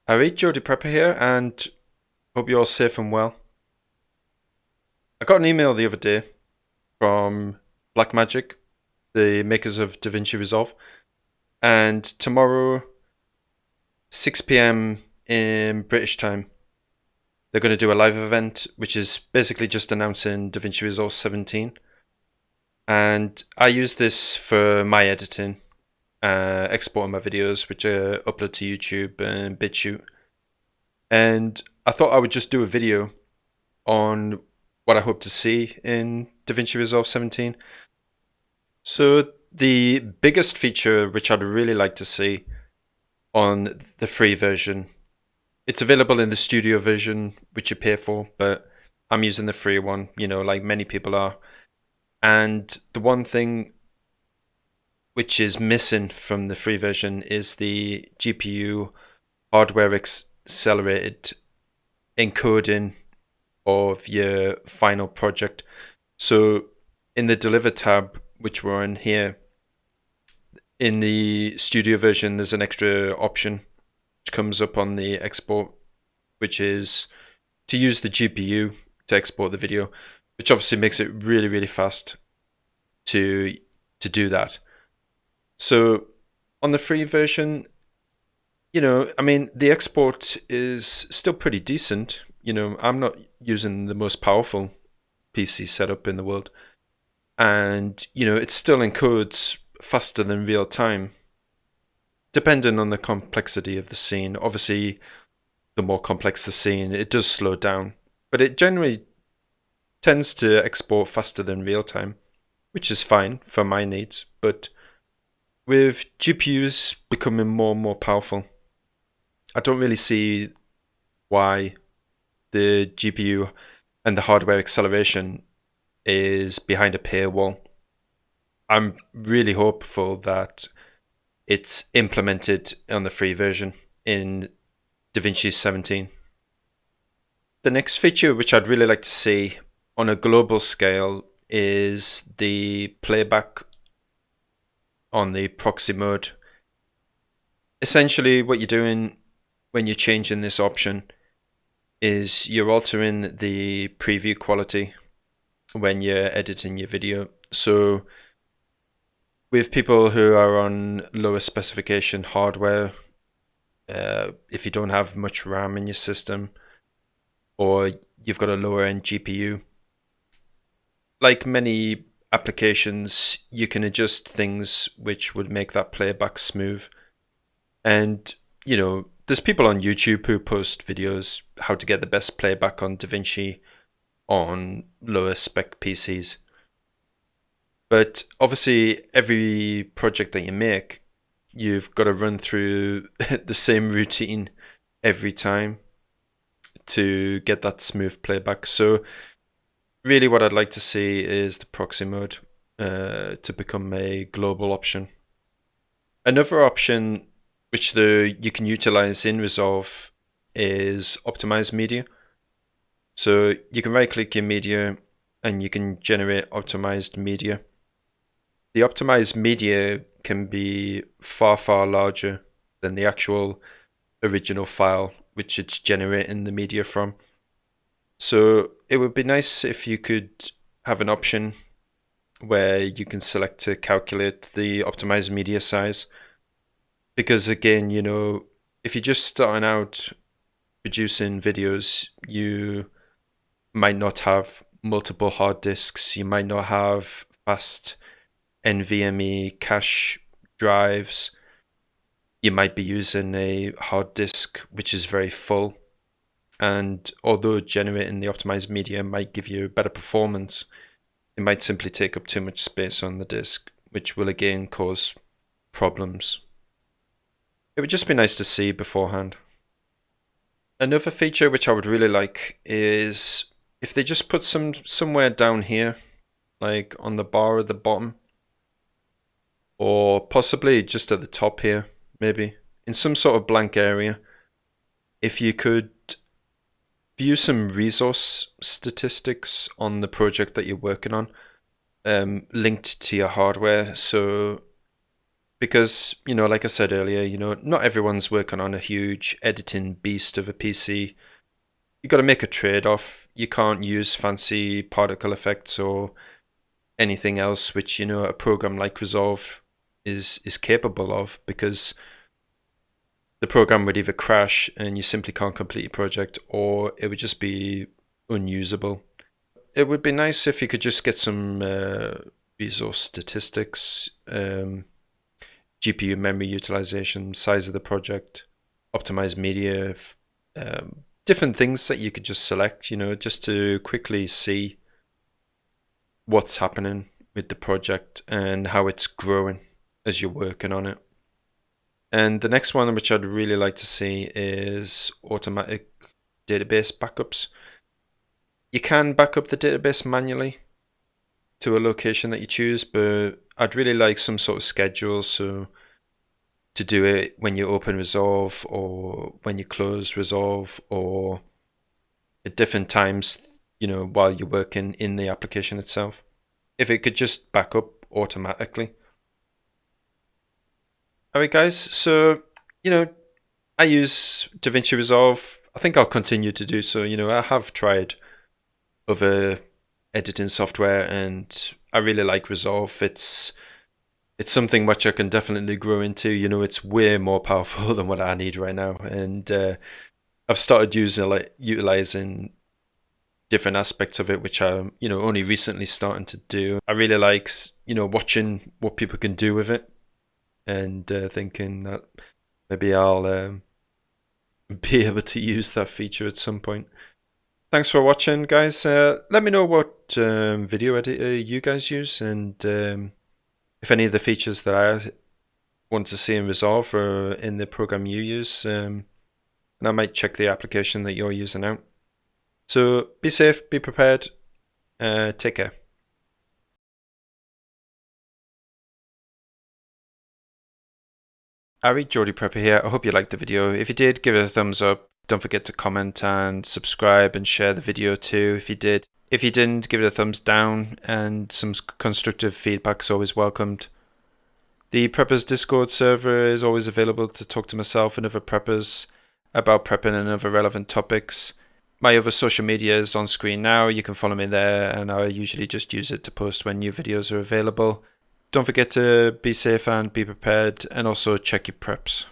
Alright, Geordie Prepper here, and hope you're all safe and well. I got an email the other day from Blackmagic, the makers of DaVinci Resolve, and tomorrow, 6 p.m. in British time, they're going to do a live event, which is basically just announcing DaVinci Resolve 17. And I use this for my editing, exporting my videos, which I upload to YouTube and BitChute. And I thought I would just do a video on what I hope to see in DaVinci Resolve 17. So the biggest feature which I'd really like to see on the free version, it's available in the studio version, which you pay for, but I'm using the free one, like many people are. And the one thing which is missing from the free version is the GPU hardware accelerated encoding of your final project. So in the deliver tab, which we're in here, in the studio version, there's an extra option which comes up on the export, which is to use the GPU to export the video, which obviously makes it really, really fast to do that. So on the free version, the export is still pretty decent. I'm not using the most powerful PC setup in the world. And, it still encodes faster than real time, depending on the complexity of the scene. Obviously, the more complex the scene, it does slow down. But it generally tends to export faster than real time, which is fine for my needs. But with GPUs becoming more and more powerful, I don't really see why the GPU and the hardware acceleration is behind a paywall. I'm really hopeful that it's implemented on the free version in DaVinci 17. The next feature which I'd really like to see on a global scale is the playback on the proxy mode. Essentially, what you're doing when you're changing this option is you're altering the preview quality when you're editing your video. So with people who are on lower specification hardware, if you don't have much RAM in your system, or you've got a lower end GPU, like many applications, you can adjust things which would make that playback smooth. And, there's people on YouTube who post videos how to get the best playback on DaVinci on lower spec PCs. But obviously, every project that you make, you've got to run through the same routine every time to get that smooth playback. So really what I'd like to see is the proxy mode to become a global option. Another option which you can utilize in Resolve is optimized media. So you can right click your media and you can generate optimized media. The optimized media can be far, far larger than the actual original file which it's generating the media from. So it would be nice if you could have an option where you can select to calculate the optimized media size. Because again, if you're just starting out producing videos, you might not have multiple hard disks, you might not have fast NVMe cache drives, you might be using a hard disk which is very full. And although generating the optimized media might give you better performance, it might simply take up too much space on the disk, which will again cause problems. It would just be nice to see beforehand. Another feature which I would really like is if they just put somewhere down here, like on the bar at the bottom, or possibly just at the top here, maybe, in some sort of blank area, if you could view some resource statistics on the project that you're working on, linked to your hardware. So because, like I said earlier, not everyone's working on a huge editing beast of a PC. You got to make a trade-off. You can't use fancy particle effects or anything else which a program like Resolve is capable of, because the program would either crash and you simply can't complete your project, or it would just be unusable. It would be nice if you could just get some resource statistics, GPU memory utilization, size of the project, optimized media, different things that you could just select, just to quickly see what's happening with the project and how it's growing as you're working on it. And the next one, which I'd really like to see, is automatic database backups. You can back up the database manually to a location that you choose, but I'd really like some sort of schedule, so to do it when you open Resolve or when you close Resolve, or at different times, while you're working in the application itself. If it could just back up automatically. Alright guys, so I use DaVinci Resolve. I think I'll continue to do so. I have tried other editing software and I really like Resolve. It's something which I can definitely grow into. It's way more powerful than what I need right now, and I've started utilizing different aspects of it, which I'm only recently starting to do. I really like watching what people can do with it, and thinking that maybe I'll be able to use that feature at some point. Thanks for watching, guys. Let me know what video editor you guys use, and if any of the features that I want to see in Resolve are in the program you use, and I might check the application that you're using out. So be safe, be prepared, take care. Geordie Prepper here. I hope you liked the video. If you did, give it a thumbs up. Don't forget to comment and subscribe and share the video too if you did. If you didn't, give it a thumbs down, and some constructive feedback is always welcomed. The Preppers Discord server is always available to talk to myself and other preppers about prepping and other relevant topics. My other social media is on screen now. You can follow me there, and I usually just use it to post when new videos are available. Don't forget to be safe and be prepared, and also check your preps.